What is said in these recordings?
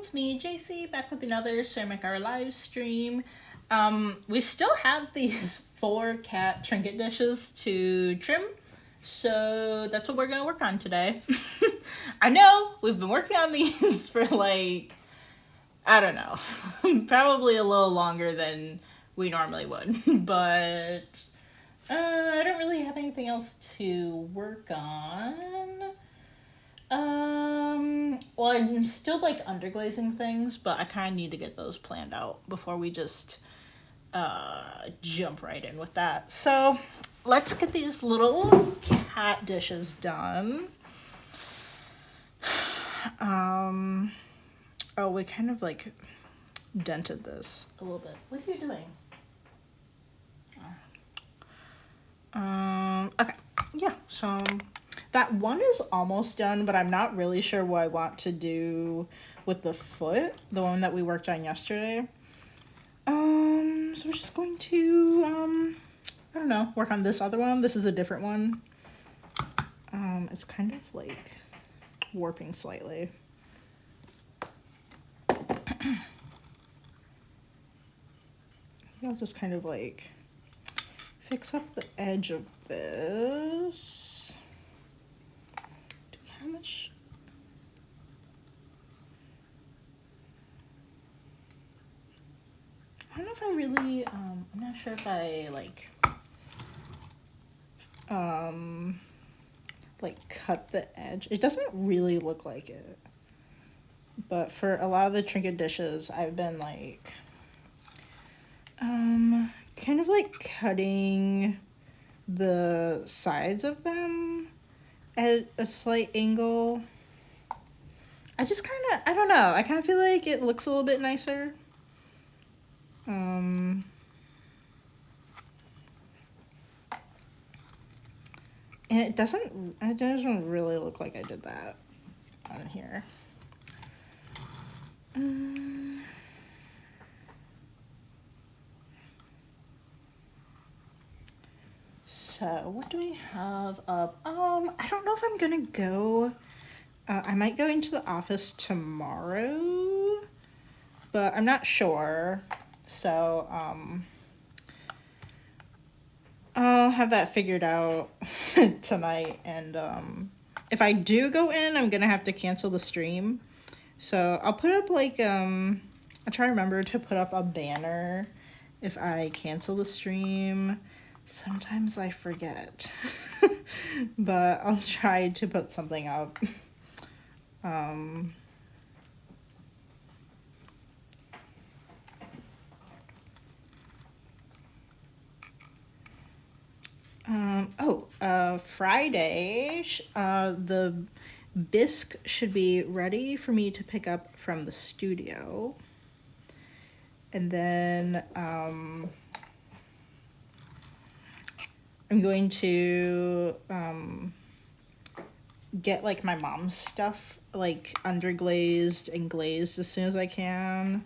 it's me, JC, back with another Ceramic Hour live stream. We still have these 4 cat trinket dishes to trim, so that's what we're gonna work on today. I know, we've been working on these for like, I don't know, probably a little longer than we normally would, but I don't really have anything else to work on. Well, I'm still like underglazing things, but I kind of need to get those planned out before we just jump right in with that. So let's get these little cat dishes done. Oh, we kind of like dented this a little bit. What are you doing? Okay, yeah, so that one is almost done, but I'm not really sure what I want to do with the foot, the one that we worked on yesterday. So we're just going to, I don't know, work on this other one. This is a different one. It's kind of like warping slightly. I'll just kind of like fix up the edge of this. Do we have much? I don't know if I really, I'm not sure if I like cut the edge. It doesn't really look like it. But for a lot of the trinket dishes, I've been like, kind of like cutting the sides of them at a slight angle. I just kind of, I don't know, I kind of feel like it looks a little bit nicer. And it doesn't really look like I did that on here. So what do we have up? I don't know if I'm gonna go. I might go into the office tomorrow, but I'm not sure. So I'll have that figured out tonight. And if I do go in, I'm gonna have to cancel the stream. So I'll put up like I'll try to remember to put up a banner if I cancel the stream. Sometimes I forget, but I'll try to put something up. Friday, the bisque should be ready for me to pick up from the studio. And then, I'm going to, get like my mom's stuff like underglazed and glazed as soon as I can.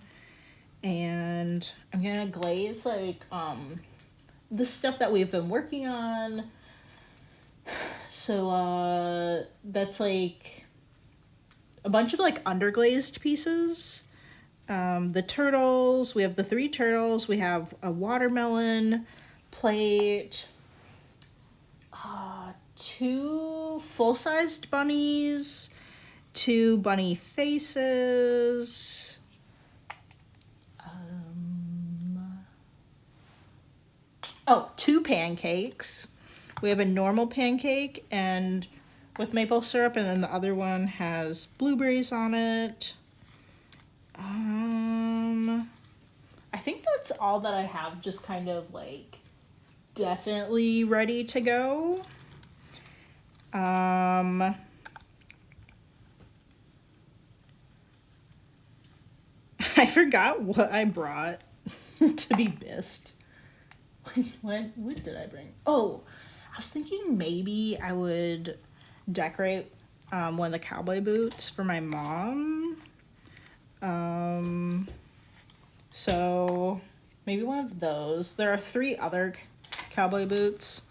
And I'm gonna glaze like, the stuff that we've been working on. So that's like a bunch of like underglazed pieces. The turtles, we have the 3 turtles, we have a watermelon plate, 2 full-sized bunnies, 2 bunny faces, 2 pancakes. We have a normal pancake and with maple syrup, and then the other one has blueberries on it. I think that's all that I have just kind of like definitely ready to go. I forgot what I brought to be bisqued. What did I bring? Oh, I was thinking maybe I would decorate one of the cowboy boots for my mom. So maybe one of those. There are 3 other cowboy boots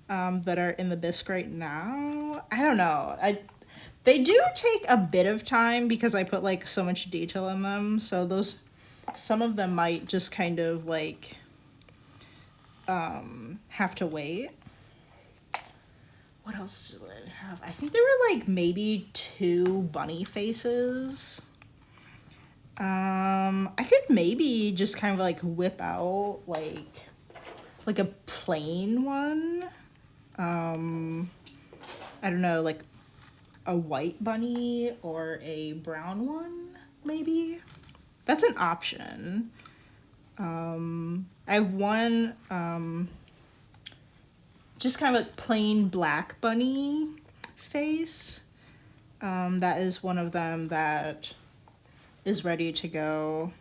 that are in the bisque right now. I don't know. They do take a bit of time because I put like so much detail in them. So some of them might just kind of like have to wait. What else do I have? I think there were like maybe 2 bunny faces. I could maybe just kind of like whip out like a plain one. I don't know, like a white bunny or a brown one, maybe. That's an option. I have one just kind of a plain black bunny face. That is one of them that is ready to go.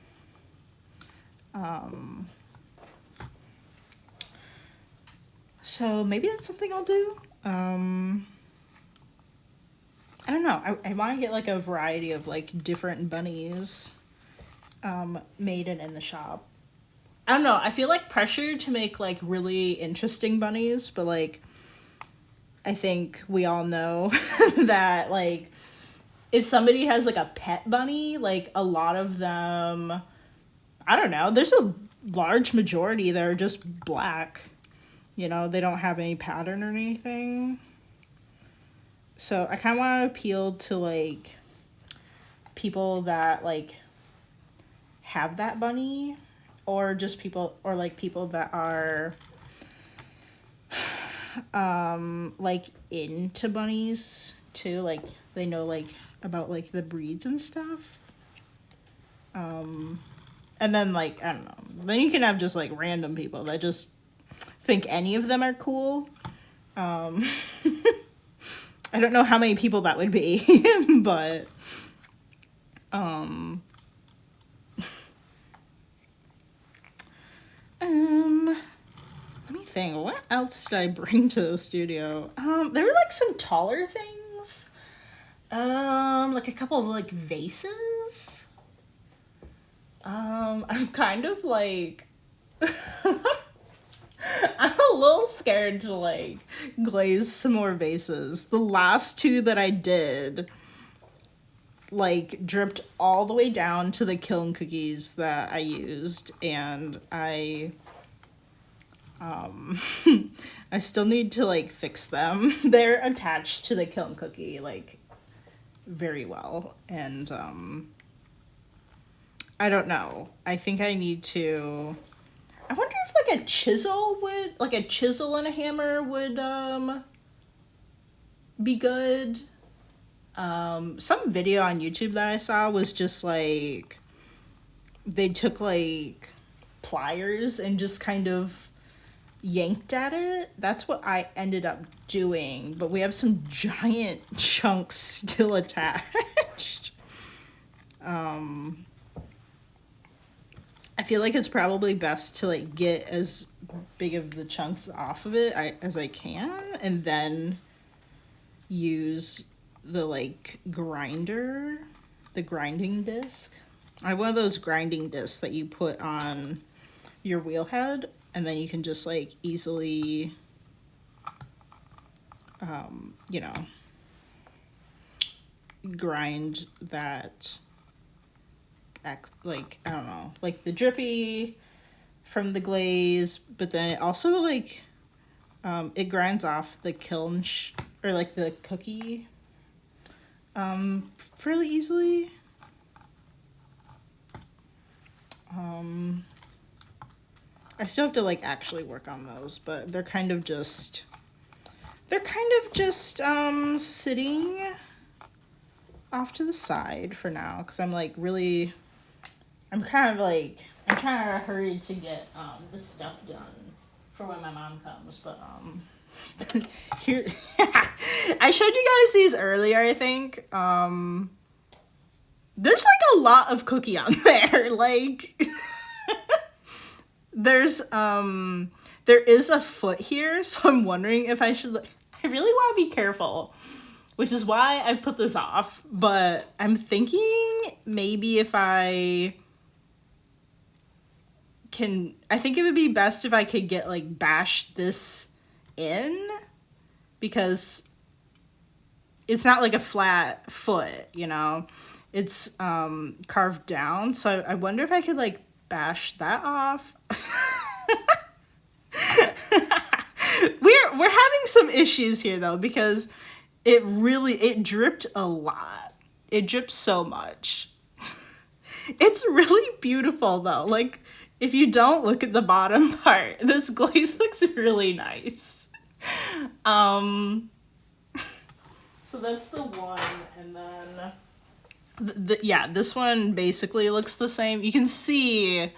So maybe that's something I'll do. I don't know. I want to get like a variety of like different bunnies made and in the shop. I don't know. I feel like pressure to make like really interesting bunnies, but like I think we all know that like if somebody has like a pet bunny, like a lot of them, I don't know, there's a large majority that are just black. You know, they don't have any pattern or anything. So I kind of want to appeal to like people that like have that bunny, or just people, or like people that are like into bunnies too, like they know like about like the breeds and stuff. And then like I don't know, then you can have just like random people that just think any of them are cool. I don't know how many people that would be, but let me think. What else did I bring to the studio? There were like some taller things. Like a couple of like vases. I'm kind of like I'm a little scared to like glaze some more vases. The last 2 that I did like dripped all the way down to the kiln cookies that I used, and I still need to like fix them. They're attached to the kiln cookie like very well, and I don't know. I think I need to, I wonder if like a chisel and a hammer would be good. Some video on YouTube that I saw was just like they took like pliers and just kind of yanked at it. That's what I ended up doing, but we have some giant chunks still attached. I feel like it's probably best to like get as big of the chunks off of it as I can, and then use the like grinder, the grinding disc. I have one of those grinding discs that you put on your wheel head, and then you can just like easily you know, grind that, like I don't know, like the drippy from the glaze, but then it also like it grinds off the kiln or like the cookie fairly easily. I still have to like actually work on those, but they're kind of just sitting off to the side for now, because I'm like really, I'm trying to hurry to get this stuff done for when my mom comes, but here I showed you guys these earlier, I think. There's like a lot of cookie on there. Like there is a foot here, so I'm wondering if I should, I really want to be careful, which is why I put this off, but I'm thinking maybe if I think it would be best if I could get like bash this in, because it's not like a flat foot, you know, it's carved down. So I wonder if I could like bash that off. We're having some issues here though, because it dripped a lot. It dripped so much. It's really beautiful though. Like, if you don't look at the bottom part, this glaze looks really nice. So that's the one, and then yeah, this one basically looks the same. You can see,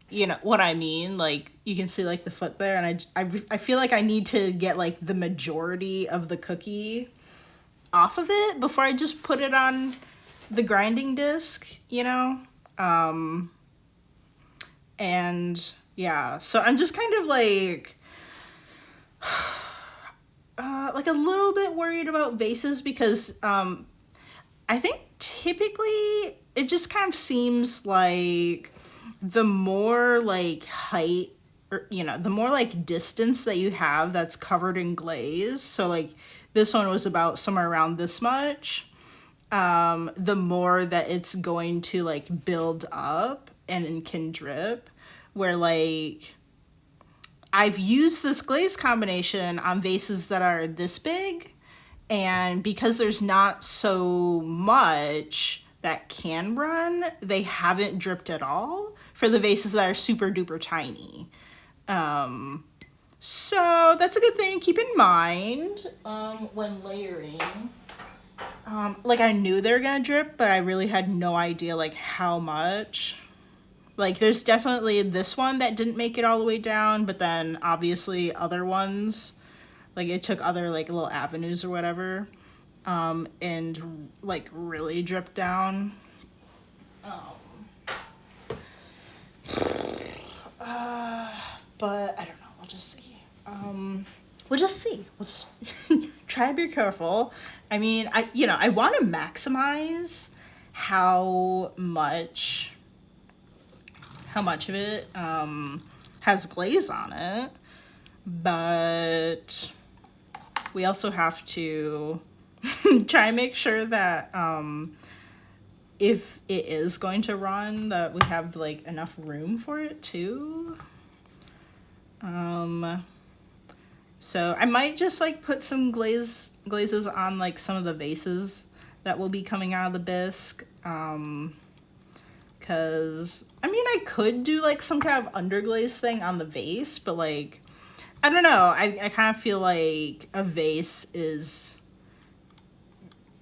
you know what I mean, like you can see like the foot there, and I feel like I need to get like the majority of the cookie off of it before I just put it on the grinding disc, you know. And yeah, so I'm just kind of like a little bit worried about vases, because I think typically it just kind of seems like the more like height, or you know, the more like distance that you have that's covered in glaze, so like this one was about somewhere around this much, the more that it's going to like build up and can drip, where like I've used this glaze combination on vases that are this big, and because there's not so much that can run, they haven't dripped at all for the vases that are super duper tiny. So that's a good thing to keep in mind when layering. Like I knew they were gonna drip, but I really had no idea like how much. Like there's definitely this one that didn't make it all the way down, but then obviously other ones, like it took other like little avenues or whatever, and like really dripped down. But I don't know, we'll just see. We'll just try to be careful. I mean, I want to maximize how much of it has glaze on it, but we also have to try and make sure that if it is going to run, that we have like enough room for it too. So I might just like put some glazes on like some of the vases that will be coming out of the bisque. Cause I mean, I could do like some kind of underglaze thing on the vase, but like, I don't know. I kind of feel like a vase is,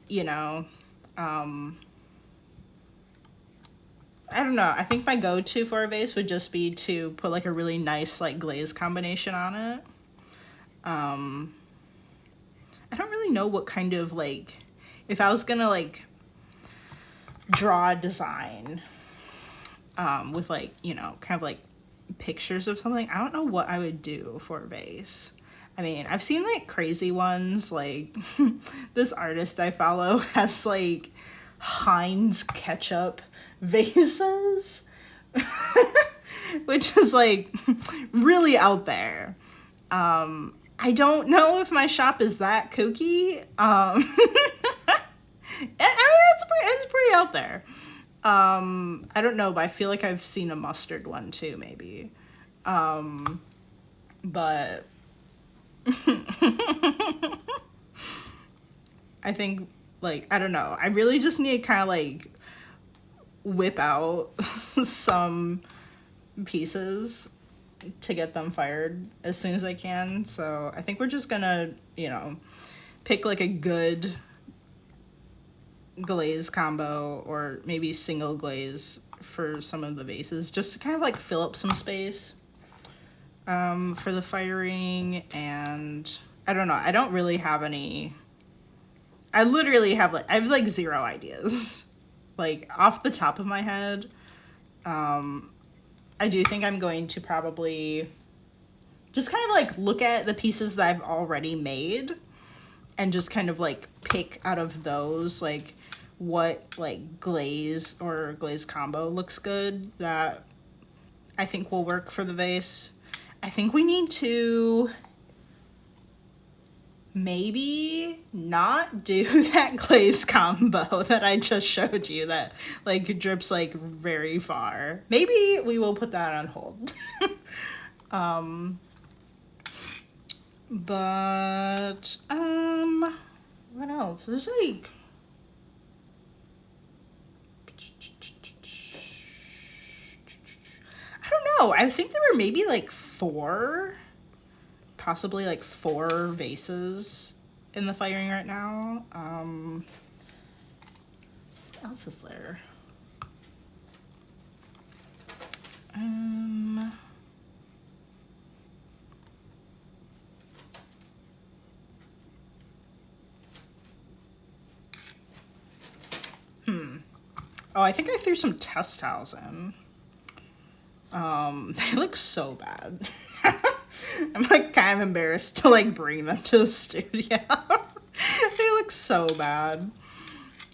you know, I don't know. I think my go-to for a vase would just be to put like a really nice like glaze combination on it. I don't really know what kind of like, if I was gonna like draw a design with like, you know, kind of like pictures of something, I don't know what I would do for a vase. I mean, I've seen like crazy ones, like this artist I follow has like Heinz ketchup vases, which is like really out there. I don't know if my shop is that kooky. I mean, it's pretty out there. I don't know, but I feel like I've seen a mustard one too, maybe. But I think, like, I don't know. I really just need to kind of like whip out some pieces to get them fired as soon as I can. So I think we're just gonna, you know, pick like a good glaze combo or maybe single glaze for some of the vases, just to kind of like fill up some space for the firing. And I don't know, I don't really have any, I literally have like, I have like zero ideas like off the top of my head. I do think I'm going to probably just kind of like look at the pieces that I've already made and just kind of like pick out of those like what like glaze or glaze combo looks good that I think will work for the vase. I think we need to maybe not do that glaze combo that I just showed you that like drips like very far. Maybe we will put that on hold. But what else? There's like I don't know. I think there were maybe like possibly like 4 vases in the firing right now. What else is there? Oh, I think I threw some test towels in. They look so bad. I'm like kind of embarrassed to like bring them to the studio. They look so bad.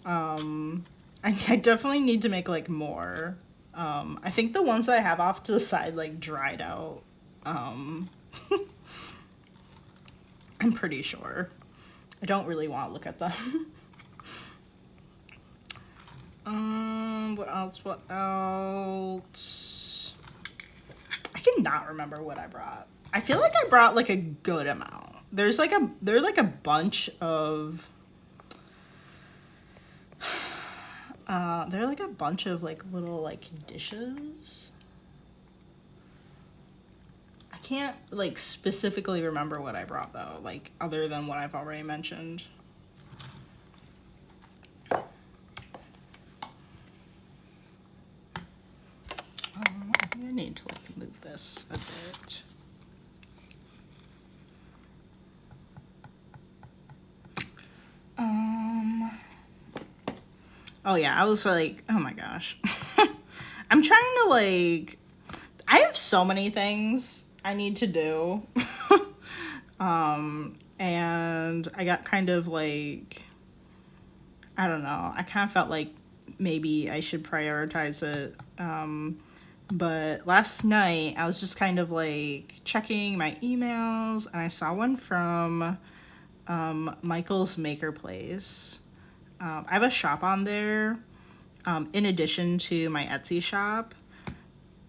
I definitely need to make like more. I think the ones I have off to the side like dried out. I'm pretty sure. I don't really want to look at them. What else? I cannot remember what I brought. I feel like I brought like a good amount. There's like a bunch of there are like a bunch of like little like dishes. I can't like specifically remember what I brought though, like other than what I've already mentioned. I think I need to like move this a bit. Oh yeah, I was like, oh my gosh. I'm trying to like, I have so many things I need to do. And I got kind of like, I don't know, I kind of felt like maybe I should prioritize it. But last night I was just kind of like checking my emails and I saw one from Michael's Maker Place. I have a shop on there in addition to my Etsy shop.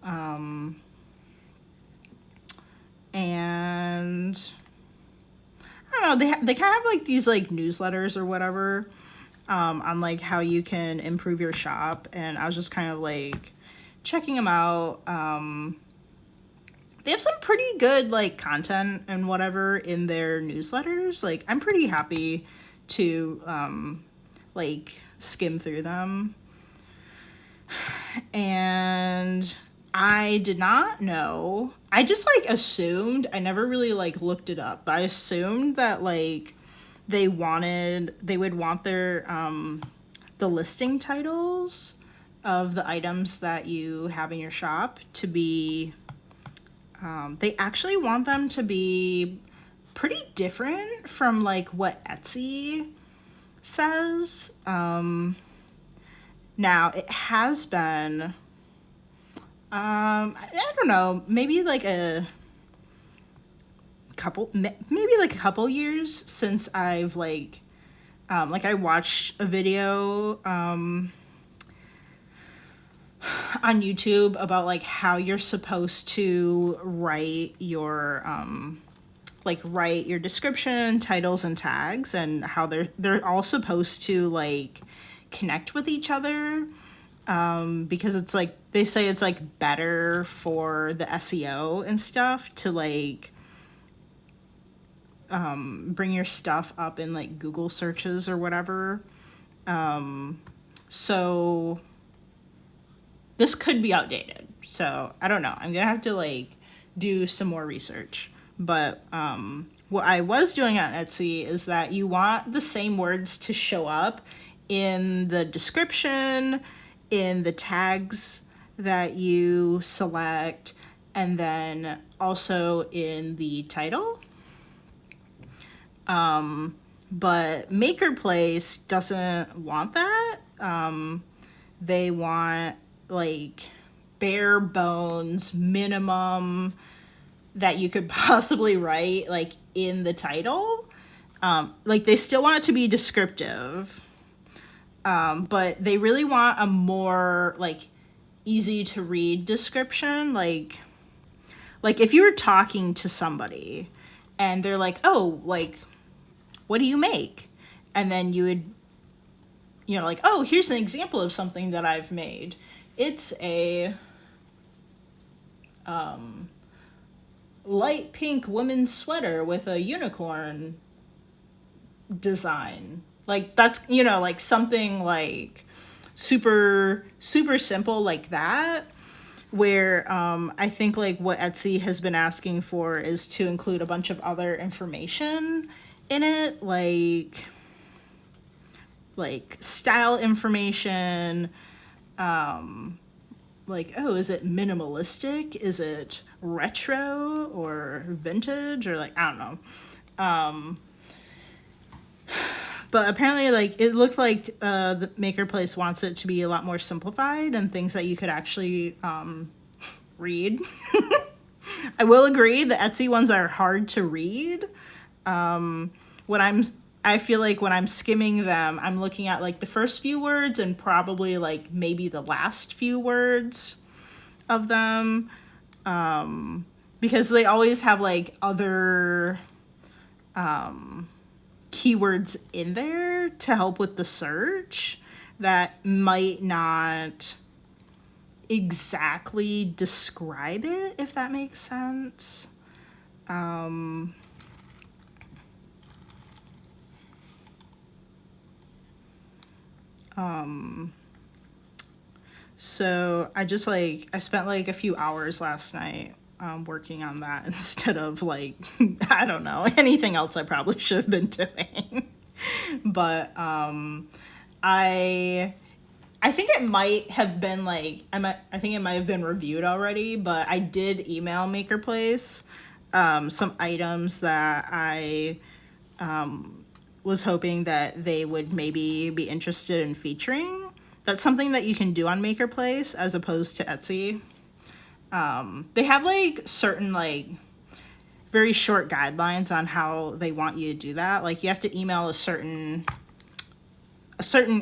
And I don't know, they kind of have like these like newsletters or whatever on like how you can improve your shop, and I was just kind of like checking them out. They have some pretty good like content and whatever in their newsletters. Like I'm pretty happy to like skim through them. And I did not know. I just like assumed, I never really like looked it up, but I assumed that like they would want their the listing titles of the items that you have in your shop to be they actually want them to be pretty different from like what Etsy says. Now it has been I don't know, maybe like a couple years since I've like I watched a video on YouTube about like how you're supposed to write your description, titles, and tags, and how they're all supposed to like connect with each other, because it's like they say it's like better for the SEO and stuff to like bring your stuff up in like Google searches or whatever. So this could be outdated. So I don't know. I'm gonna have to like do some more research. But what I was doing on Etsy is that you want the same words to show up in the description, in the tags that you select, and then also in the title. But Maker Place doesn't want that. They want like bare bones minimum that you could possibly write like in the title. Like they still want it to be descriptive, but they really want a more like easy to read description. Like if you were talking to somebody and they're like, oh, like, what do you make? And then you would, like, oh, here's an example of something that I've made. It's a light pink women's sweater with a unicorn design. Like that's, like something like super, super simple like that. Where I think like what Etsy has been asking for is to include a bunch of other information in it, like style information, like, oh, is it minimalistic? Is it retro or vintage? Or like, I don't know. But apparently, like, it looked like the Maker Place wants it to be a lot more simplified and things that you could actually read. I will agree, the Etsy ones are hard to read. I feel like when I'm skimming them, I'm looking at like the first few words and probably like maybe the last few words of them. Because they always have like other keywords in there to help with the search that might not exactly describe it, if that makes sense. So I just like, I spent like a few hours last night working on that instead of like, I don't know, anything else I probably should have been doing. But I think it might have been like, I think it might have been reviewed already, but I did email Maker Place some items that I was hoping that they would maybe be interested in featuring. That's something that you can do on Maker Place as opposed to Etsy. They have like certain like very short guidelines on how they want you to do that. Like you have to email a certain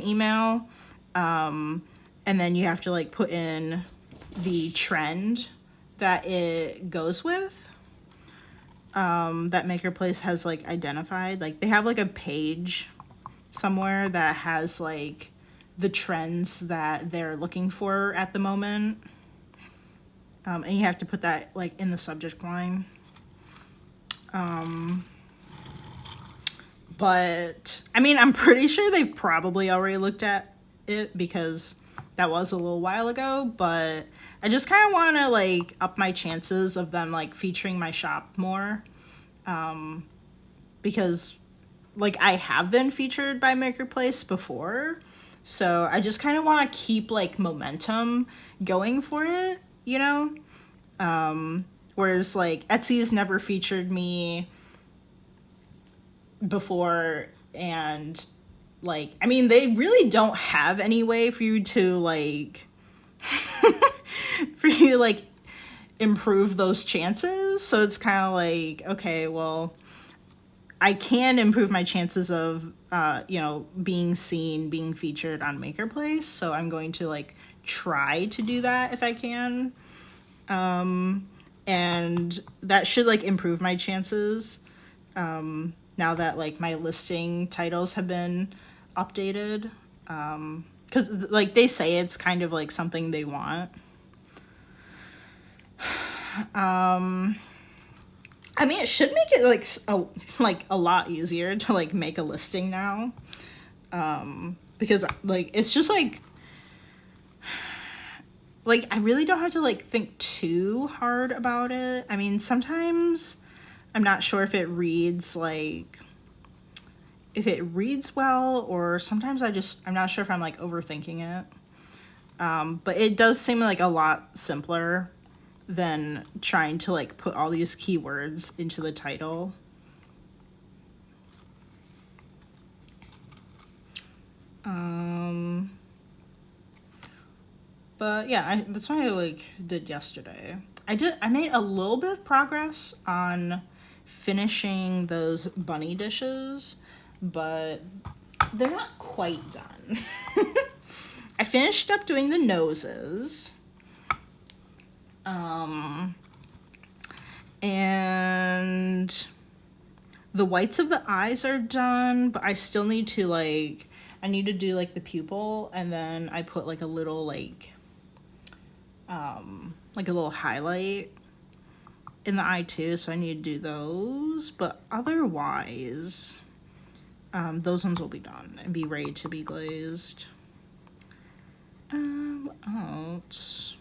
email, and then you have to like put in the trend that it goes with, that Maker Place has like identified. Like they have like a page somewhere that has like the trends that they're looking for at the moment. And you have to put that like in the subject line. But I mean, I'm pretty sure they've probably already looked at it because that was a little while ago, but I just kind of want to like up my chances of them like featuring my shop more. Because like I have been featured by Maker Place before. So I just kind of want to keep like momentum going for it, whereas like Etsy's never featured me before, and like, I mean, they really don't have any way for you to like, improve those chances. So it's kind of like, okay, well, I can improve my chances of, being seen, being featured on Maker Place. So I'm going to like try to do that if I can. And that should like improve my chances. Now that like my listing titles have been updated. 'Cause like they say it's kind of like something they want. I mean, it should make it a lot easier to like make a listing now, because like it's just like I really don't have to like think too hard about it. I mean, sometimes I'm not sure if it reads well, or sometimes I'm not sure if I'm like overthinking it. But it does seem like a lot simpler than trying to like put all these keywords into the title. But yeah, that's what I like did yesterday. I made a little bit of progress on finishing those bunny dishes, but they're not quite done. I finished up doing the noses. And the whites of the eyes are done, but I still need to I need to do like the pupil, and then I put like a little like a little highlight in the eye too, so I need to do those. But otherwise, those ones will be done and be ready to be glazed. What else?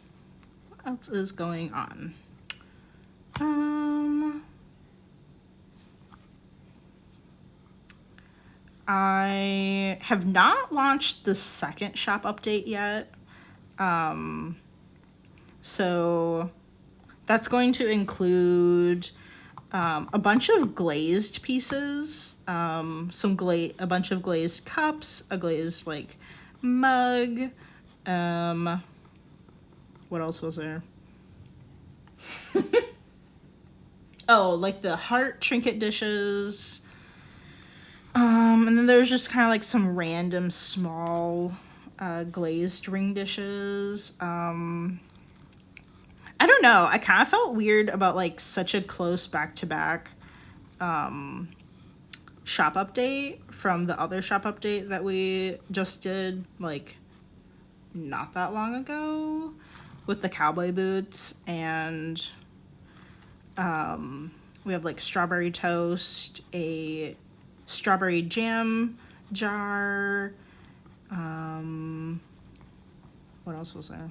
What else is going on? I have not launched the second shop update yet. So that's going to include a bunch of glazed pieces, a bunch of glazed cups, a glazed like mug. What else was there? Oh, like the heart trinket dishes. And then there's just kind of like some random small glazed ring dishes. I don't know. I kind of felt weird about like such a close back-to-back shop update from the other shop update that we just did like not that long ago with the cowboy boots, and we have like strawberry toast, a strawberry jam jar. What else was there?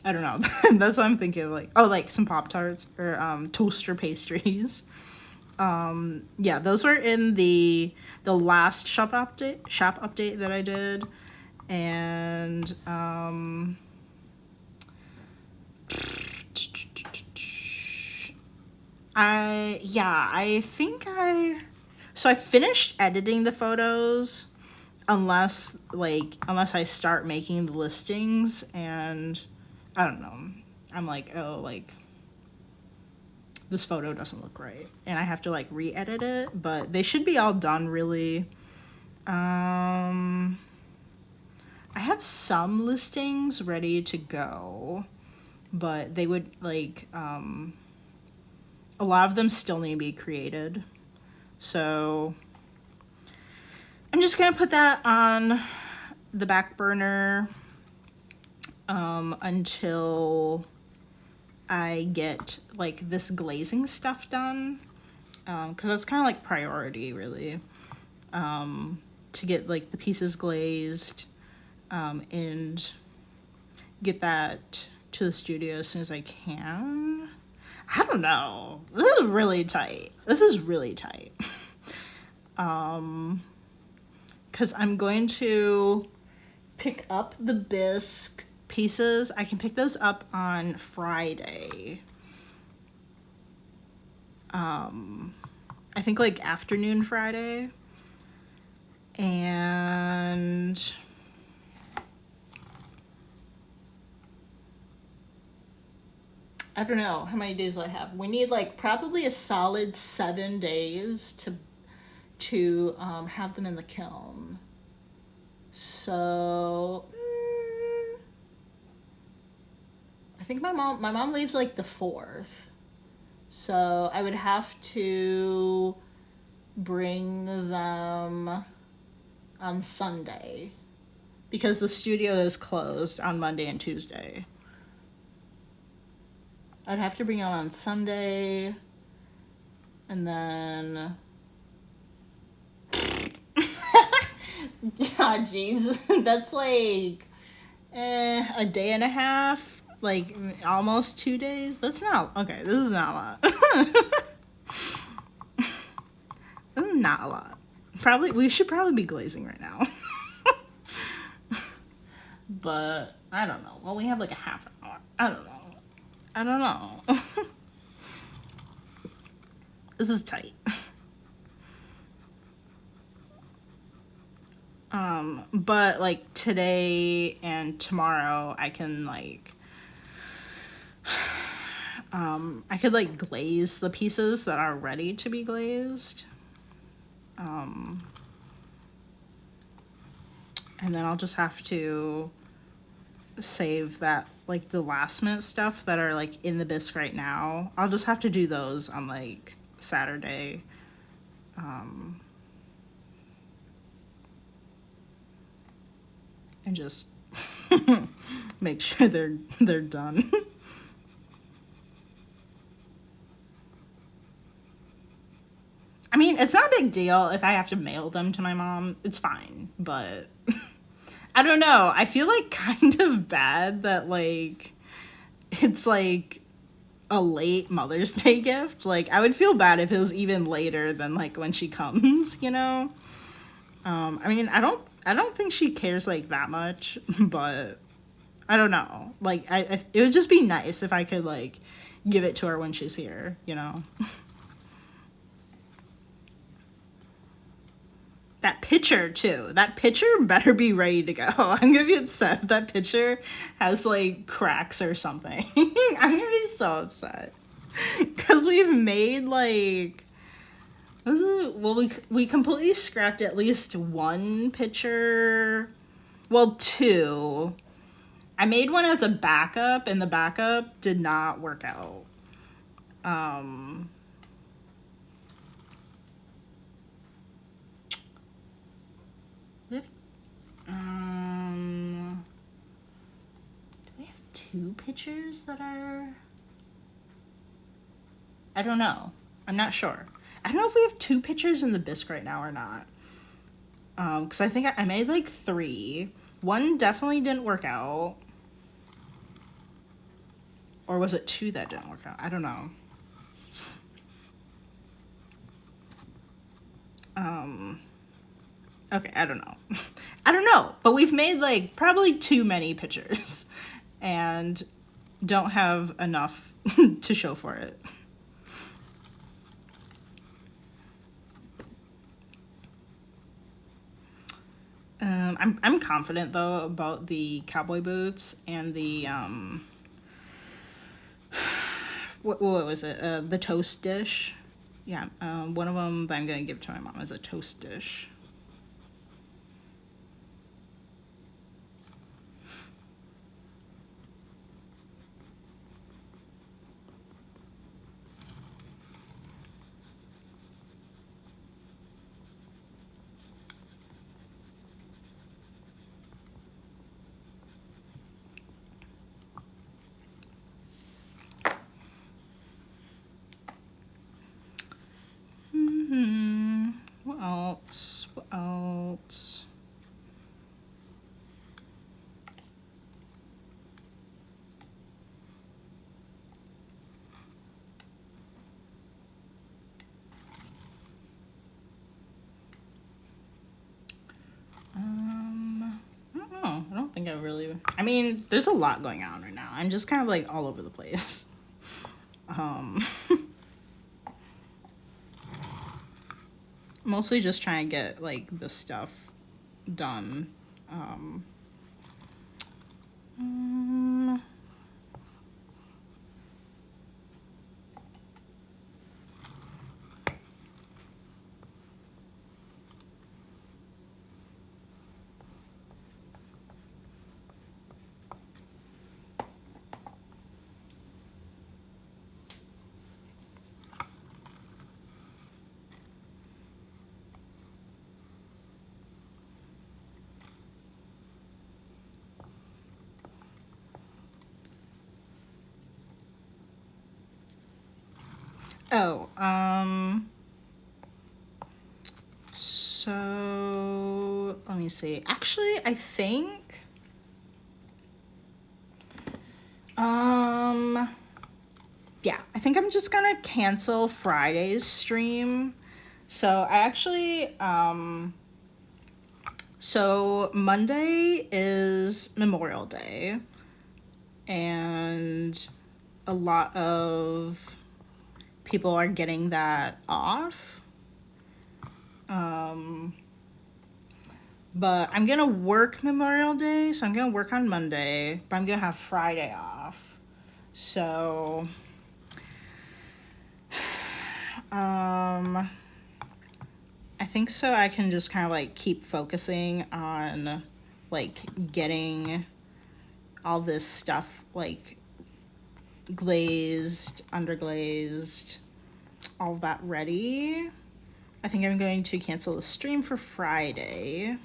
I don't know. That's what I'm thinking of, like, oh, like some Pop-Tarts or toaster pastries. Yeah, those were in the last shop update that I did. And I finished editing the photos, unless I start making the listings, and I don't know, I'm like, oh, like this photo doesn't look right, and I have to like re-edit it, but they should be all done really. I have some listings ready to go, but they would like a lot of them still need to be created. So I'm just gonna put that on the back burner until I get like this glazing stuff done, because that's kind of like priority really, to get like the pieces glazed and get that to the studio as soon as I can. I don't know. This is really tight. Because I'm going to pick up the bisque pieces. I can pick those up on Friday. I think like afternoon Friday. And I don't know how many days I have. We need like probably a solid 7 days to have them in the kiln. So I think my mom leaves like the 4th. So I would have to bring them on Sunday, because the studio is closed on Monday and Tuesday. I'd have to bring them on Sunday, and then yeah, jeez, that's like a day and a half, like almost 2 days. That's not okay. This is not a lot. This is not a lot. We should probably be glazing right now. But I don't know. Well, we have like a half an hour. I don't know. This is tight. But like today and tomorrow I can like I could like glaze the pieces that are ready to be glazed. And then I'll just have to save that, like the last minute stuff that are like in the bisque right now. I'll just have to do those on like Saturday. And just make sure they're done. I mean, it's not a big deal if I have to mail them to my mom. It's fine, but I don't know. I feel like kind of bad that like it's like a late Mother's Day gift. Like I would feel bad if it was even later than like when she comes, you know? I mean, I don't think she cares like that much, but I don't know. Like it would just be nice if I could like give it to her when she's here, you know? That picture too. That picture better be ready to go. I'm gonna be upset if that picture has like cracks or something. I'm gonna be so upset. Cause we've made like, well, we completely scrapped at least one picture. Well, two. I made one as a backup and the backup did not work out. Do we have two pictures that are... I don't know. I'm not sure. I don't know if we have two pictures in the bisque right now or not. Because I think I made like three. One definitely didn't work out. Or was it two that didn't work out? I don't know. Okay, I don't know. I don't know. But we've made like probably too many pictures. And don't have enough to show for it. I'm confident though about the cowboy boots and the what was it? The toast dish. Yeah, one of them that I'm gonna give to my mom is a toast dish. What else? What else? I don't know. I don't think I really... I mean, there's a lot going on right now. I'm just kind of like all over the place. Mostly just trying to get like this stuff done. Oh, so let me see. Actually, I think, yeah, I think I'm just gonna cancel Friday's stream. So I actually, so Monday is Memorial Day, and a lot of people are getting that off. But I'm gonna work Memorial Day, so I'm gonna work on Monday, but I'm gonna have Friday off. So, I think so I can just kind of like keep focusing on like getting all this stuff like glazed, underglazed, all of that ready. I think I'm going to cancel the stream for Friday.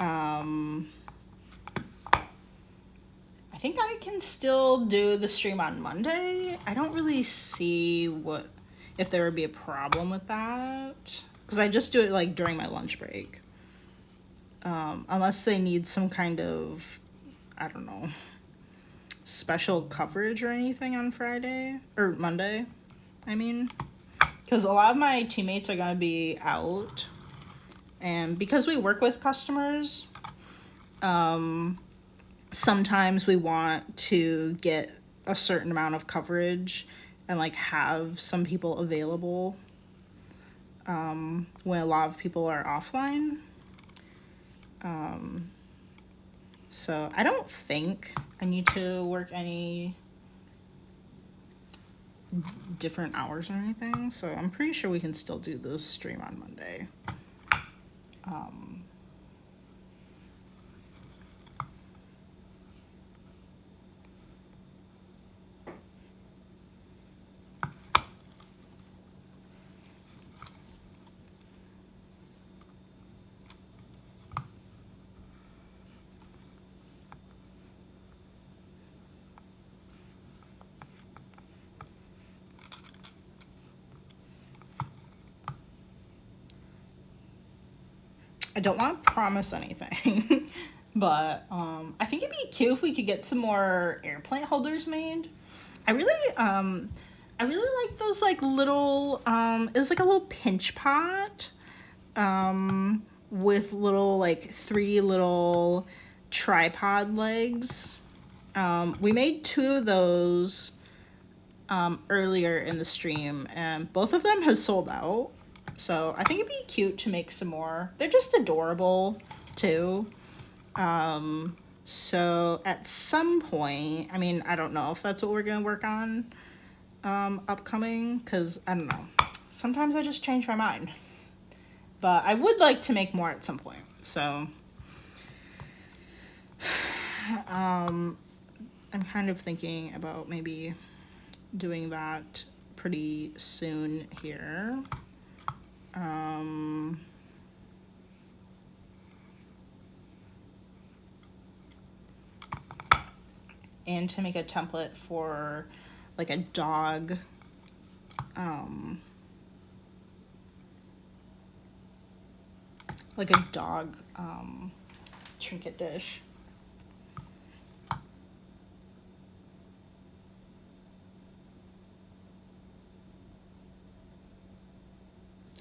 I think I can still do the stream on Monday. I don't really see if there would be a problem with that, because I just do it like during my lunch break. Unless they need some kind of, I don't know, special coverage or anything on Friday or Monday. I mean, because a lot of my teammates are going to be out, and because we work with customers, sometimes we want to get a certain amount of coverage and like have some people available when a lot of people are offline. So I don't think I need to work any different hours or anything, so I'm pretty sure we can still do the stream on Monday. I don't want to promise anything, but I think it'd be cute if we could get some more air plant holders made. I really like those like little, it was like a little pinch pot with little like 3 little tripod legs. We made 2 of those earlier in the stream, and both of them has sold out. So I think it'd be cute to make some more. They're just adorable too. So at some point, I mean, I don't know if that's what we're gonna work on upcoming, because I don't know. Sometimes I just change my mind. But I would like to make more at some point. So I'm kind of thinking about maybe doing that pretty soon here. And to make a template for like a dog trinket dish.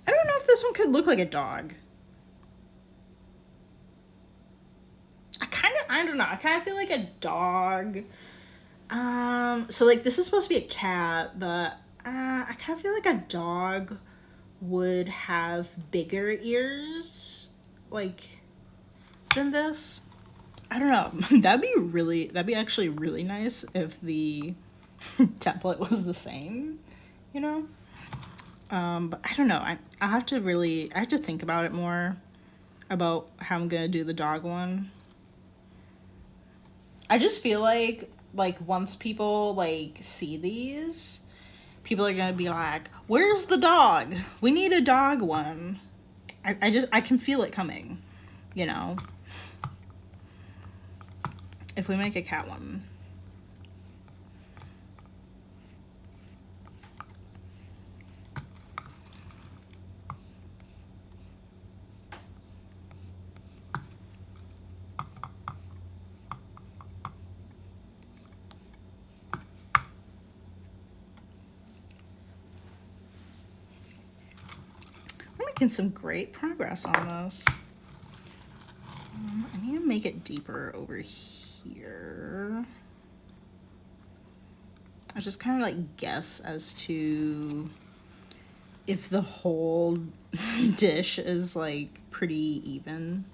I don't know if this one could look like a dog. I don't know. I kind of feel like a dog. So like this is supposed to be a cat, but I kind of feel like a dog would have bigger ears, like, than this. I don't know. That'd be actually really nice if the template was the same, you know? But I don't know. I have to think about it more, about how I'm gonna do the dog one. I just feel like once people like see these, people are gonna be like, where's the dog? We need a dog one. I can feel it coming, you know? If we make a cat one. We're making some great progress on this. I need to make it deeper over here. I just kind of like guess as to if the whole dish is like pretty even.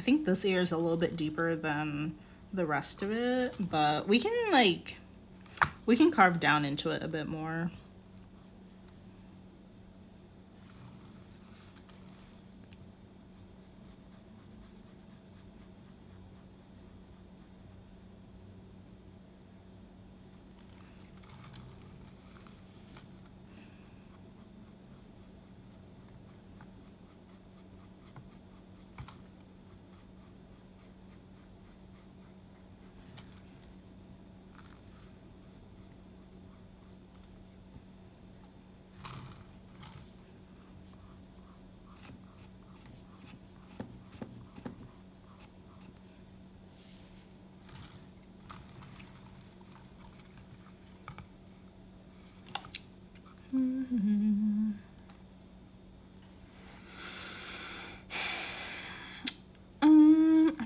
think this ear is a little bit deeper than the rest of it, but we can carve down into it a bit more. I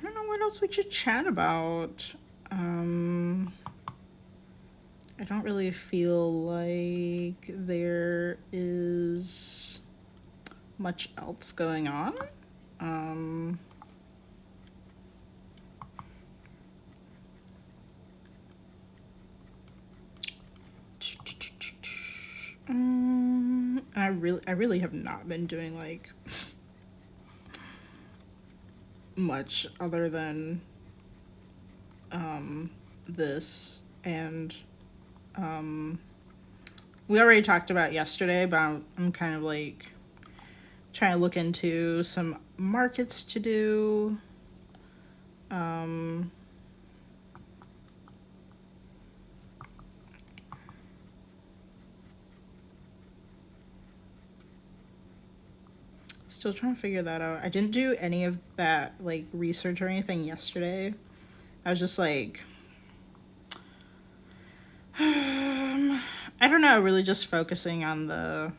don't know what else we should chat about. I don't really feel like there is much else going on. I really have not been doing like much other than this, and we already talked about yesterday, but I'm kind of like trying to look into some markets to do. Still trying to figure that out. I didn't do any of that like research or anything yesterday. I was just like, I don't know, really just focusing on the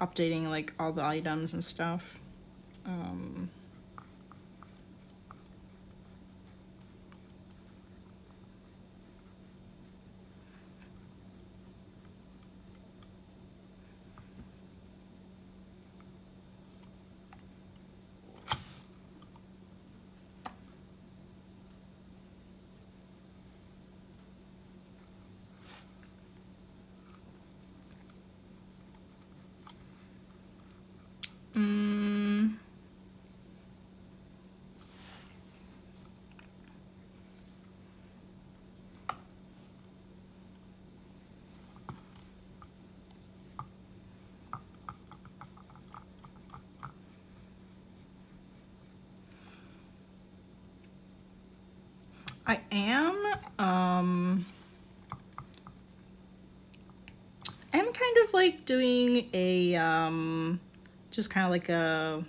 updating like all the items and stuff. I am kind of like doing a just kind of like a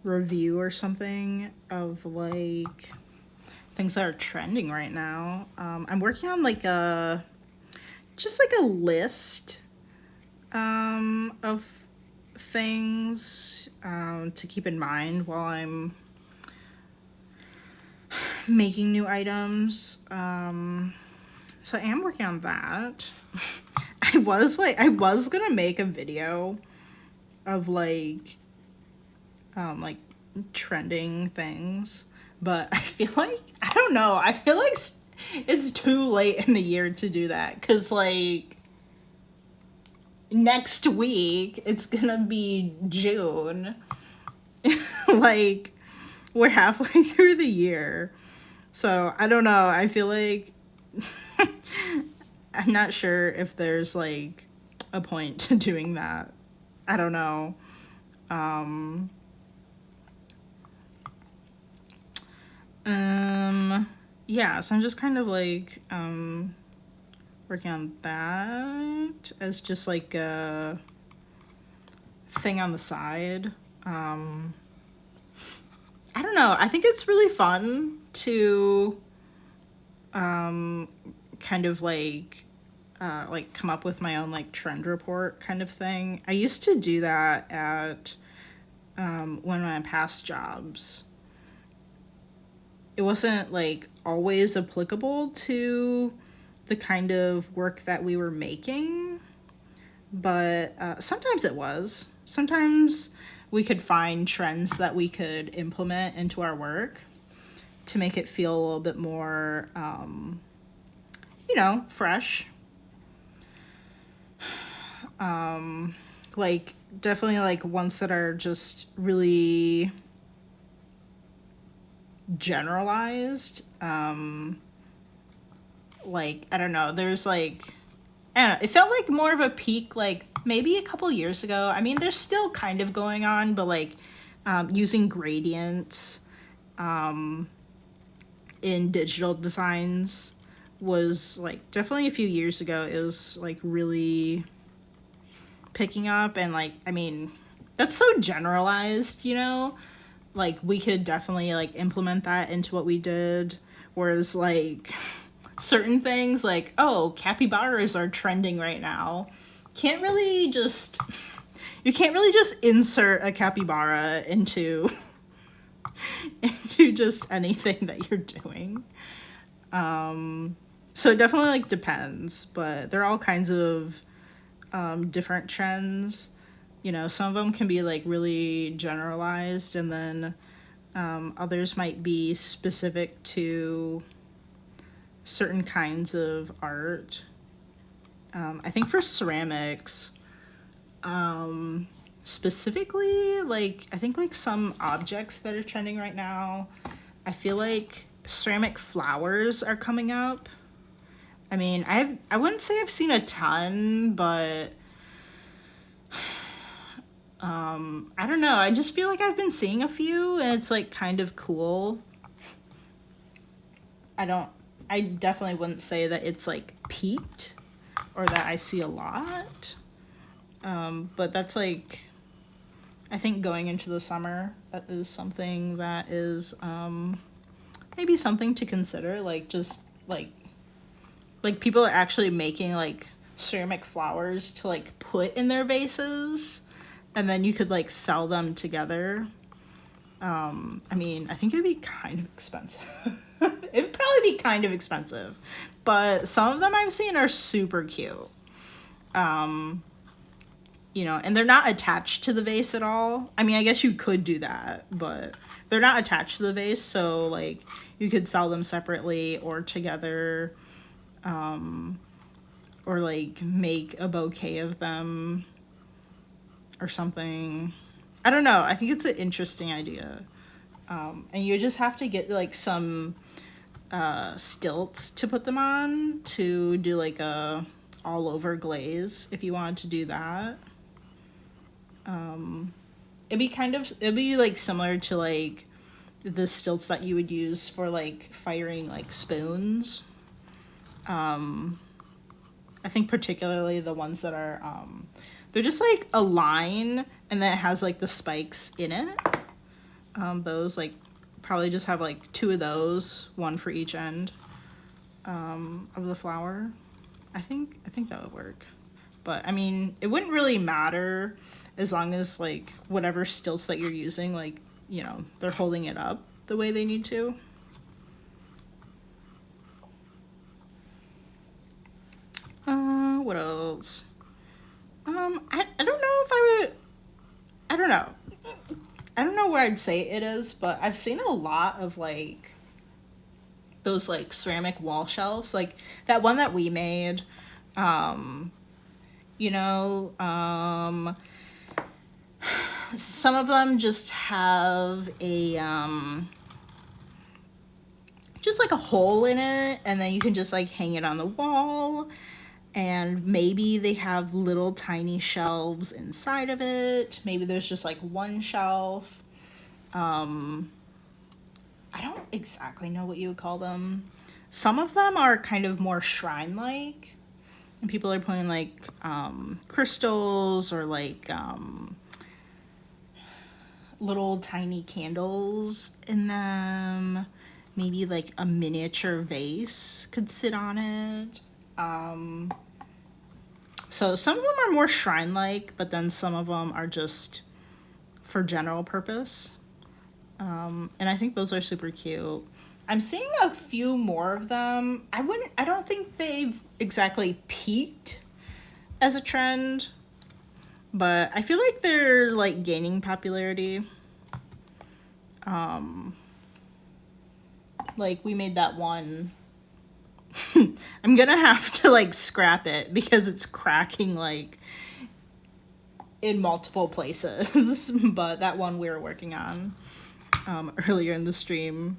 review or something of like things that are trending right now. I'm working on like just like a list of things to keep in mind while I'm making new items. So I am working on that. I was gonna make a video of like trending things, but I feel like, I don't know, I feel like it's too late in the year to do that, because like next week it's gonna be June. Like we're halfway through the year, so I don't know, I feel like I'm not sure if there's like a point to doing that. I don't know. Yeah, so I'm just kind of like working on that as just like a thing on the side. I don't know, I think it's really fun to kind of like come up with my own like trend report kind of thing. I used to do that at one of my past jobs. It wasn't like always applicable to the kind of work that we were making, but sometimes it was. Sometimes we could find trends that we could implement into our work to make it feel a little bit more, you know, fresh. Like definitely like ones that are just really generalized. Like, I don't know, there's like, I don't know, it felt like more of a peak like maybe a couple years ago. I mean, there's still kind of going on, but like using gradients in digital designs was like definitely a few years ago. It was like really picking up, and like, I mean, that's so generalized, you know, like we could definitely like implement that into what we did, whereas like certain things like, oh, capybaras are trending right now, can't really just, you can't really just insert a capybara into just anything that you're doing. So it definitely like depends, but there are all kinds of different trends. You know, some of them can be like really generalized, and then others might be specific to certain kinds of art. I think for ceramics, specifically, like I think like some objects that are trending right now, I feel like ceramic flowers are coming up. I mean, I wouldn't say I've seen a ton, but I don't know. I just feel like I've been seeing a few, and it's like kind of cool. I definitely wouldn't say that it's like peaked or that I see a lot. But that's like, I think going into the summer, that is something that is maybe something to consider. Like just like people are actually making like ceramic flowers to like put in their vases, and then you could like sell them together. I mean, I think it'd be kind of expensive. It'd probably be kind of expensive, but some of them I've seen are super cute. You know, and they're not attached to the vase at all. I mean, I guess you could do that, but they're not attached to the vase, so like you could sell them separately or together, or like make a bouquet of them or something. I don't know. I think it's an interesting idea. And you just have to get like some stilts to put them on to do like a all over glaze if you wanted to do that. It'd be like similar to like the stilts that you would use for like firing like spoons. I think particularly the ones that are they're just like a line and then it has like the spikes in it. Those like probably just have like 2 of those, one for each end of the flower. I think that would work. But I mean, it wouldn't really matter as long as like whatever stilts that you're using, like, you know, they're holding it up the way they need to. What else? I don't know if I would, I don't know. I don't know where I'd say it is, but I've seen a lot of like those like ceramic wall shelves, like that one that we made. You know, some of them just have a just like a hole in it, and then you can just like hang it on the wall, and maybe they have little tiny shelves inside of it. Maybe there's just like one shelf. I don't exactly know what you would call them. Some of them are kind of more shrine-like, and people are putting like crystals or like little tiny candles in them. Maybe like a miniature vase could sit on it. So some of them are more shrine-like, but then some of them are just for general purpose. And I think those are super cute. I'm seeing a few more of them. I don't think they've exactly peaked as a trend. but I feel like they're like gaining popularity. Like we made that one. I'm gonna have to like scrap it because it's cracking like in multiple places. But that one we were working on earlier in the stream,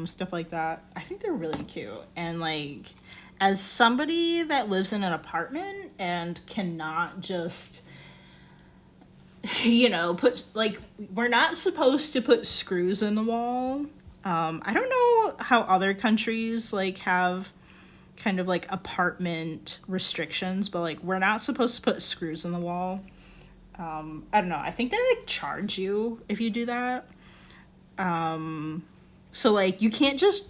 stuff like that. I think they're really cute. And like, as somebody that lives in an apartment and cannot just, you know, put like, we're not supposed to put screws in the wall. I don't know how other countries like have kind of like apartment restrictions, but like we're not supposed to put screws in the wall. I don't know. I think they like charge you if you do that. So like you can't just,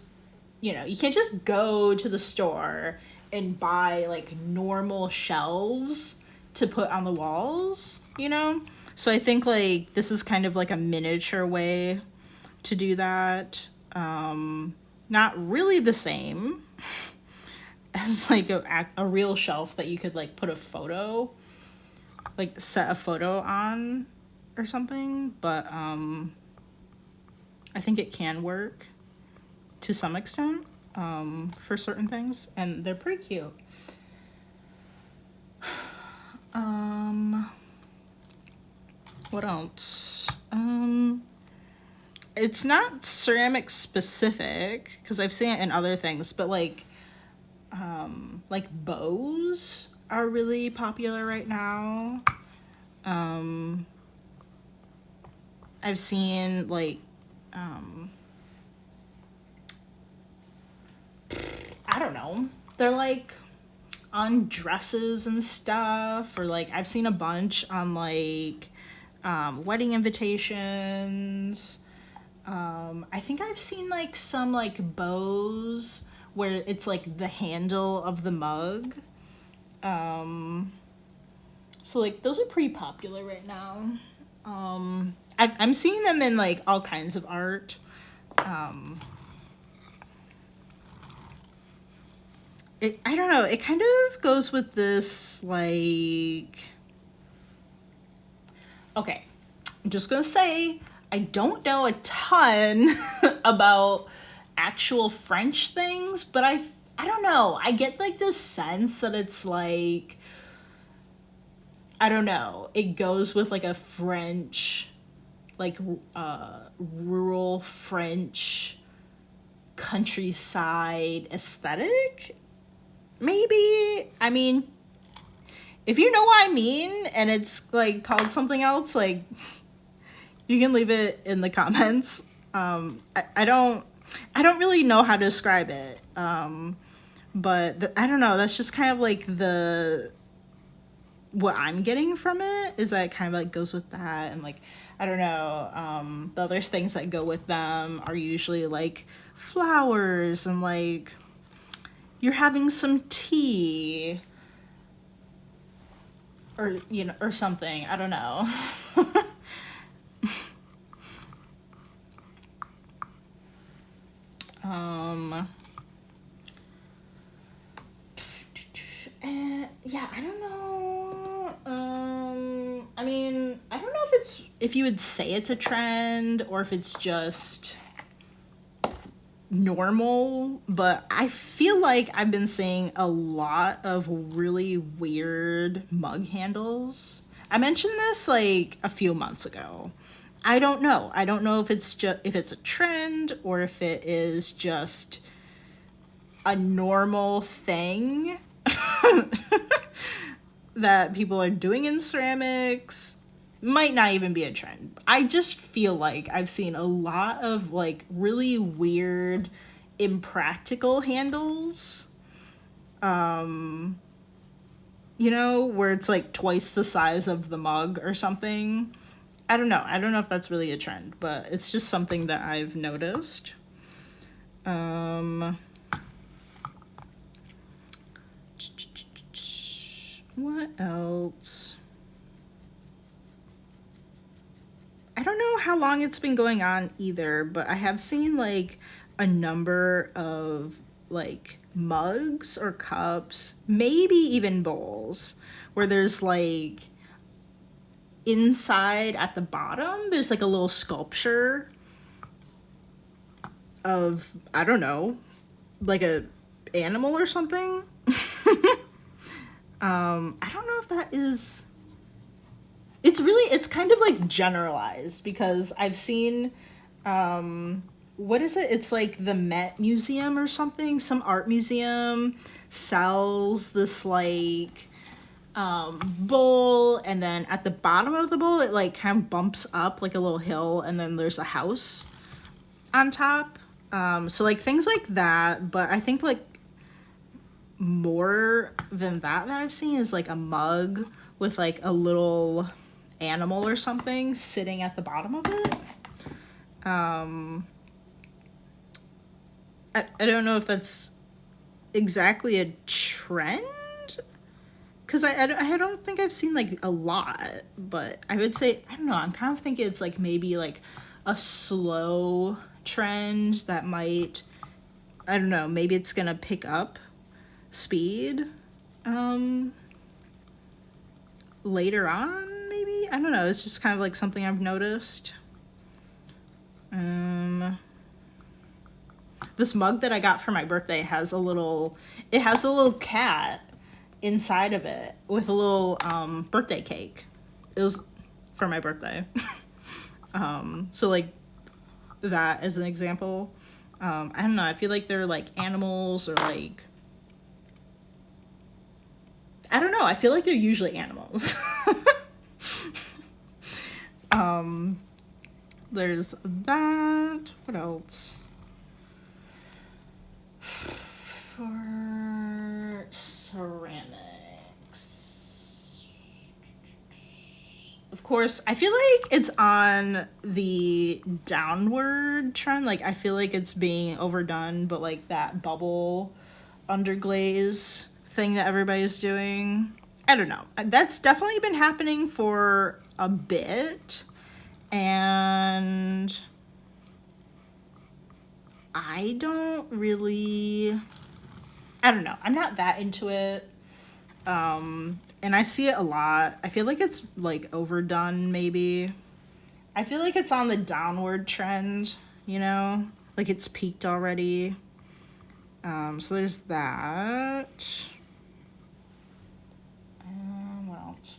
you know, you can't just go to the store and buy like normal shelves to put on the walls, you know? So I think like this is kind of like a miniature way to do that. Not really the same as like a real shelf that you could like put a photo, like set a photo on or something, but I think it can work to some extent for certain things, and they're pretty cute. What else? It's not ceramic specific because I've seen it in other things, but like bows are really popular right now. I've seen like I don't know, they're like on dresses and stuff, or like I've seen a bunch on like wedding invitations. I think I've seen like some like bows where it's like the handle of the mug. So like those are pretty popular right now. I'm seeing them in like all kinds of art. I don't know, it kind of goes with this like, okay, I'm just gonna say I don't know a ton about actual French things, but I don't know, I get like this sense that it's like, I don't know, it goes with like a French, like rural French countryside aesthetic, maybe. I mean, if you know what I mean and it's like called something else, like you can leave it in the comments. I don't really know how to describe it, but I don't know, that's just kind of like what I'm getting from it is that it kind of like goes with that. And like, I don't know, the other things that go with them are usually like flowers and like you're having some tea or, you know, or something. I don't know. Yeah, I don't know. I mean, I don't know if you would say it's a trend or if it's just normal, but I feel like I've been seeing a lot of really weird mug handles. I mentioned this like a few months ago. I don't know if it's a trend or if it is just a normal thing that people are doing in ceramics. Might not even be a trend. I just feel like I've seen a lot of like really weird, impractical handles. You know, where it's like twice the size of the mug or something. I don't know if that's really a trend, but it's just something that I've noticed. What else? I don't know how long it's been going on either, but I have seen like a number of like mugs or cups, maybe even bowls, where there's like inside at the bottom, there's like a little sculpture of, I don't know, like a animal or something. I don't know if that is, it's kind of like generalized, because I've seen, what is it? It's like the Met Museum or something. Some art museum sells this like bowl, and then at the bottom of the bowl it like kind of bumps up like a little hill, and then there's a house on top. So like things like that, but I think like more than that I've seen is like a mug with like a little animal or something sitting at the bottom of it. I don't know if that's exactly a trend, because I don't think I've seen like a lot, but I would say, I don't know, I'm kind of thinking it's like maybe like a slow trend that might, I don't know, maybe it's gonna pick up speed later on, maybe. I don't know, it's just kind of like something I've noticed. This mug that I got for my birthday has a little cat inside of it with a little birthday cake. It was for my birthday. So like that as an example. I don't know, I feel like they're like animals, or like, I don't know, I feel like they're usually animals. There's that. What else? For ceramics, of course, I feel like it's on the downward trend. Like, I feel like it's being overdone, but like that bubble underglaze thing that everybody's doing, I don't know. That's definitely been happening for a bit, and I don't know. I'm not that into it. And I see it a lot. I feel like it's like overdone, maybe. I feel like it's on the downward trend, you know? Like it's peaked already. So there's that. What else?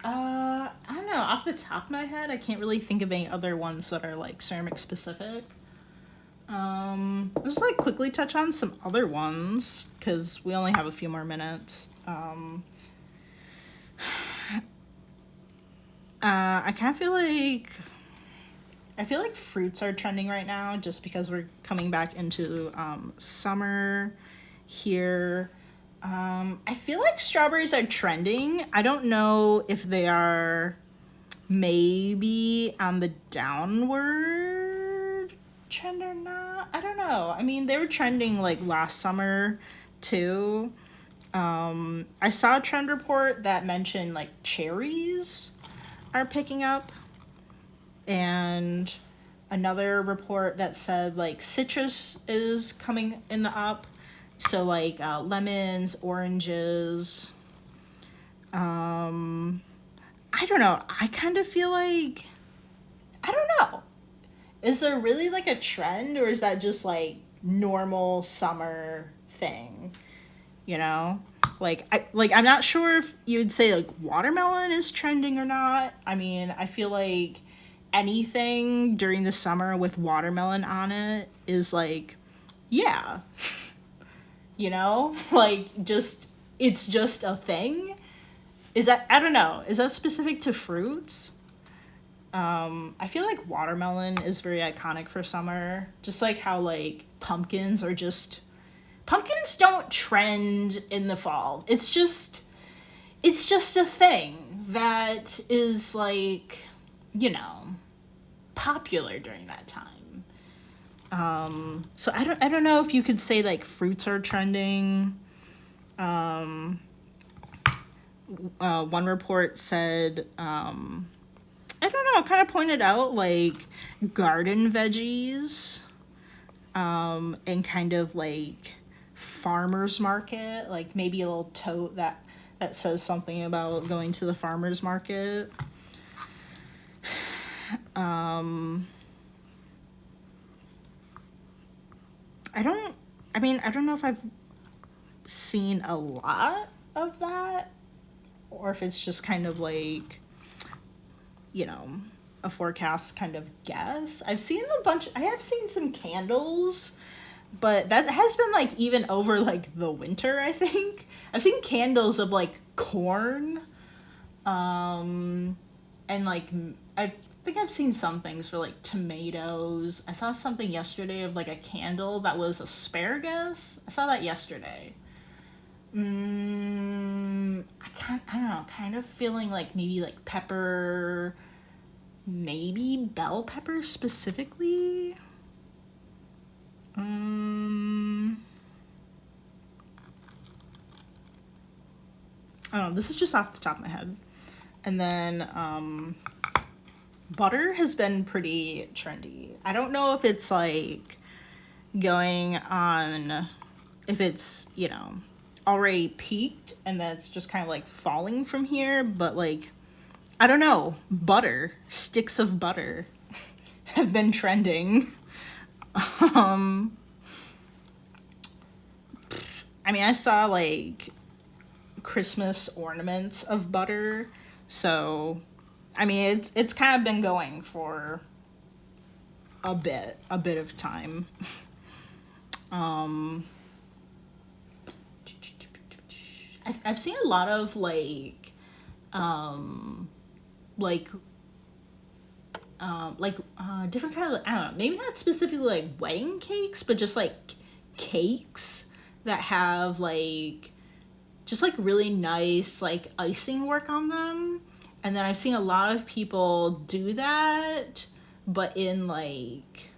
I don't know. Off the top of my head, I can't really think of any other ones that are like ceramic specific. I'll just like quickly touch on some other ones because we only have a few more minutes. I kind of feel like fruits are trending right now just because we're coming back into summer here. I feel like strawberries are trending. I don't know if they are maybe on the downward trend or not. I don't know. I mean, they were trending like last summer too. I saw a trend report that mentioned like cherries are picking up, and another report that said like citrus is coming in the up. So like lemons, oranges. I don't know. I kind of feel like, I don't know. Is there really like a trend, or is that just like normal summer thing? You know? I'm not sure if you would say like watermelon is trending or not. I mean, I feel like anything during the summer with watermelon on it is like, yeah. You know, like it's just a thing. Is that, I don't know, is that specific to fruits? I feel like watermelon is very iconic for summer, just like how like pumpkins don't trend in the fall. It's just a thing that is like, you know, popular during that time. So I don't know if you could say like fruits are trending. One report said, I don't know, kind of pointed out like garden veggies, and kind of like farmer's market, like maybe a little tote that says something about going to the farmer's market. I don't know if I've seen a lot of that, or if it's just kind of like, you know, a forecast kind of guess. I have seen some candles, but that has been like even over like the winter, I think. I've seen candles of like corn, and like I think I've seen some things for like tomatoes. I saw something yesterday of like a candle that was asparagus. I saw that yesterday. I don't know, kind of feeling like maybe like pepper, maybe bell pepper specifically. I don't know, this is just off the top of my head. And then butter has been pretty trendy. I don't know if it's like going on, if it's, you know, already peaked and that's just kind of like falling from here, but like, I don't know, sticks of butter have been trending. I mean, I saw like Christmas ornaments of butter, so I mean, it's kind of been going for a bit of time. I've seen a lot of like different kind of, I don't know, maybe not specifically like wedding cakes, but just like cakes that have like just like really nice like icing work on them. And then I've seen a lot of people do that, but in like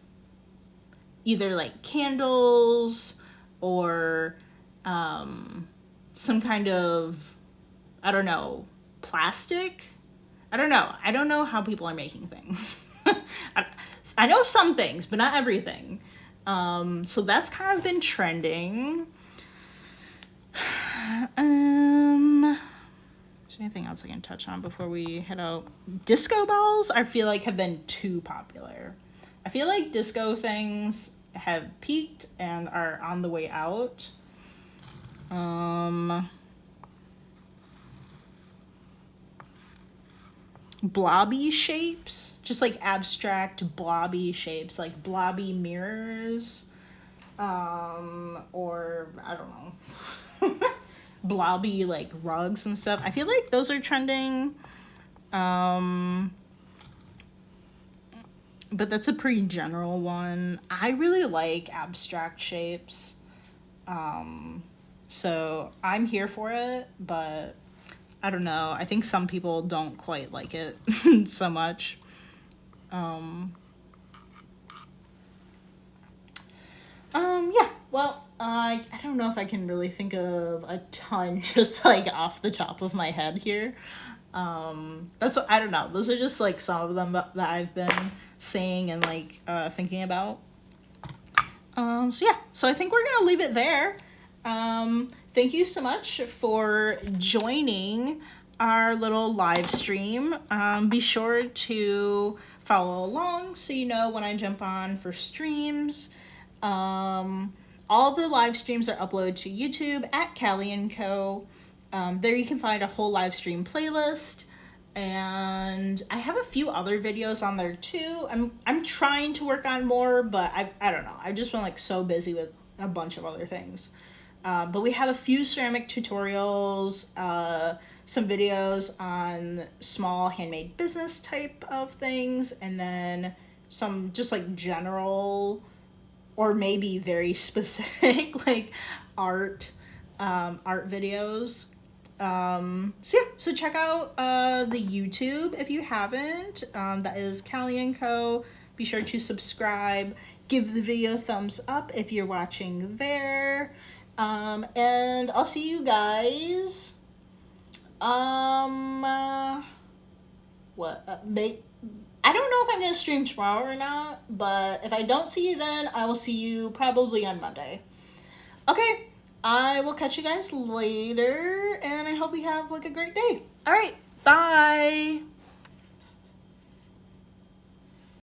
either like candles or some kind of, I don't know, plastic. I don't know how people are making things. I know some things, but not everything. So that's kind of been trending. Is there anything else I can touch on before we head out? Disco balls, I feel like, have been too popular. I feel like disco things have peaked and are on the way out. Blobby shapes, just like abstract blobby shapes, like blobby mirrors, or I don't know, blobby like rugs and stuff. I feel like those are trending. But that's a pretty general one. I really like abstract shapes. So I'm here for it, but I don't know. I think some people don't quite like it so much. Yeah, well, I don't know if I can really think of a ton just like off the top of my head here. That's what, I don't know. Those are just like some of them that I've been saying and like thinking about. So yeah, so I think we're gonna leave it there. Thank you so much for joining our little live stream. Be sure to follow along so you know when I jump on for streams. All the live streams are uploaded to YouTube at calieandco. There you can find a whole live stream playlist, and I have a few other videos on there too. I'm trying to work on more, but I don't know. I've just been like so busy with a bunch of other things. But we have a few ceramic tutorials, some videos on small handmade business type of things, and then some just like general or maybe very specific like art videos. So yeah, so check out the YouTube if you haven't. That is Callie and Co. Be sure to subscribe, give the video a thumbs up if you're watching there. And I'll see you guys I don't know if I'm gonna stream tomorrow or not, but if I don't see you then, I will see you probably on Monday. Okay, I will catch you guys later, and I hope you have like a great day. All right, bye.